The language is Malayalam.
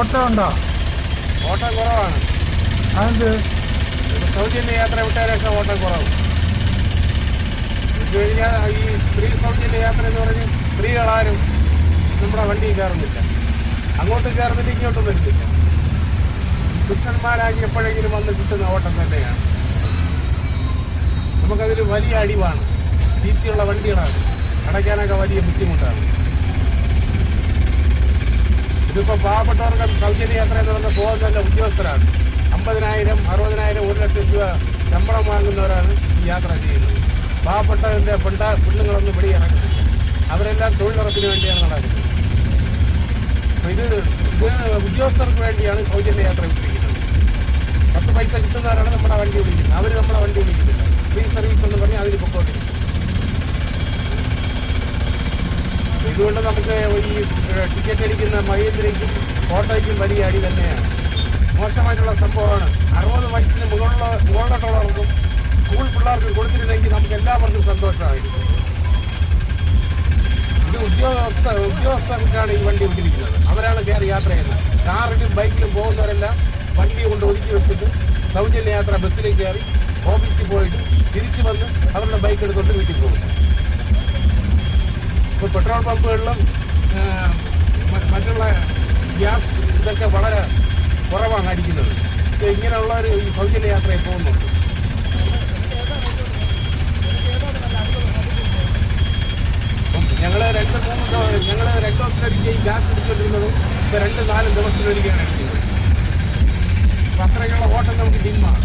ഓട്ടം ഉണ്ടോ? ഓട്ടം കുറവാണ്. അതെന്ത്? സൗജന്യ യാത്ര വിട്ടതിന് ശേഷം ഓട്ടം കുറവ്. ഇത് കഴിഞ്ഞാൽ ഈ സ്ത്രീ സൗജന്യ യാത്ര എന്ന് പറഞ്ഞ് സ്ത്രീകളാരും നമ്മുടെ വണ്ടിയിൽ കയറുന്നില്ല. അങ്ങോട്ടും കയറുന്നില്ല, ഇങ്ങോട്ടും വരുന്നില്ല. പുരുഷന്മാരാಗಿ എപ്പോഴെങ്കിലും വന്ന് കിട്ടുന്ന ഓട്ടം തന്നെയാണ്. നമുക്കതൊരു വലിയ അടിവാണ്. CC ഉള്ള വണ്ടികളാണ്, അടയ്ക്കാനൊക്കെ വലിയ ബുദ്ധിമുട്ടാണ്. ഇതിപ്പോൾ പാവപ്പെട്ടവർക്ക് സൗജന്യ യാത്ര എന്ന് പറഞ്ഞാൽ പോകുന്ന ഉദ്യോഗസ്ഥരാണ്. 50,000, 60,000, 1 ലക്ഷം രൂപ ശമ്പളം വാങ്ങുന്നവരാണ് ഈ യാത്ര ചെയ്യുന്നത്. പാവപ്പെട്ടവരുടെ പെണ്ണുങ്ങളൊന്നും വെളിയിൽ ഇറങ്ങുന്നില്ല. അവരെല്ലാം തൊഴിലുറപ്പിന് വേണ്ടിയാണ് നടക്കുന്നത്. അപ്പോൾ ഇത് ഉദ്യോഗസ്ഥർക്ക് വേണ്ടിയാണ് സൗജന്യ യാത്ര വിട്ടിരിക്കുന്നത്. 10 പൈസ കിട്ടുന്നവരാണ് നമ്മുടെ വണ്ടി വിളിക്കുന്നത്. അവർ നമ്മളെ വണ്ടി വിളിക്കുന്നില്ല. ഫ്രീ സർവീസ് എന്ന് പറഞ്ഞാൽ അതിൽ പൊക്കോട്ടിരിക്കും. ഇതുകൊണ്ട് നമുക്ക് ഈ ടിക്കറ്റ് അടിക്കുന്ന മഹീന്ദ്രയ്ക്കും ഓട്ടോയ്ക്കും വലിയ അടി തന്നെയാണ്. മോശമായിട്ടുള്ള സംഭവമാണ്. 60 വയസ്സിന് മുകളിലോട്ടുള്ളവർക്കും സ്കൂൾ പിള്ളേർക്കും കൊടുത്തിരുന്നെങ്കിൽ നമുക്ക് എല്ലാവർക്കും സന്തോഷമായിരുന്നു. ഇത് ഉദ്യോഗസ്ഥർക്കാണ് ഈ വണ്ടി വിട്ടിരിക്കുന്നത്. അവരാണ് കയറി യാത്ര ചെയ്യുന്നത്. കാറിലും ബൈക്കിലും പോകുന്നവരെല്ലാം വണ്ടി കൊണ്ട് ഒതുക്കി വെച്ചിട്ട് സൗജന്യ യാത്ര ബസ്സിലും കയറി ഓഫീസിൽ പോയിട്ട് തിരിച്ചു വന്ന് അവരുടെ ബൈക്ക് എടുത്തുകൊണ്ട് വീട്ടിൽ പോകുന്നു. ഇപ്പോൾ പെട്രോൾ പമ്പുകളിലും മറ്റുള്ള ഗ്യാസ് ഇതൊക്കെ വളരെ കുറവാണ് അടിക്കുന്നത്. ഇങ്ങനെയുള്ളവർ ഈ സൗജന്യ യാത്രയിൽ പോകുന്നുണ്ട്. ഞങ്ങൾ 2 ദിവസത്തിലൊരിക്കൽ ഈ ഗ്യാസ് എടുത്തുകൊണ്ടിരുന്നതും ഇപ്പോൾ 2-4 ദിവസത്തിലൊരിക്കലാണ് എടുക്കുന്നത്. അപ്പോൾ അത്രയ്ക്കുള്ള ഓട്ടം നമുക്ക് ഡിമ്മാണ്.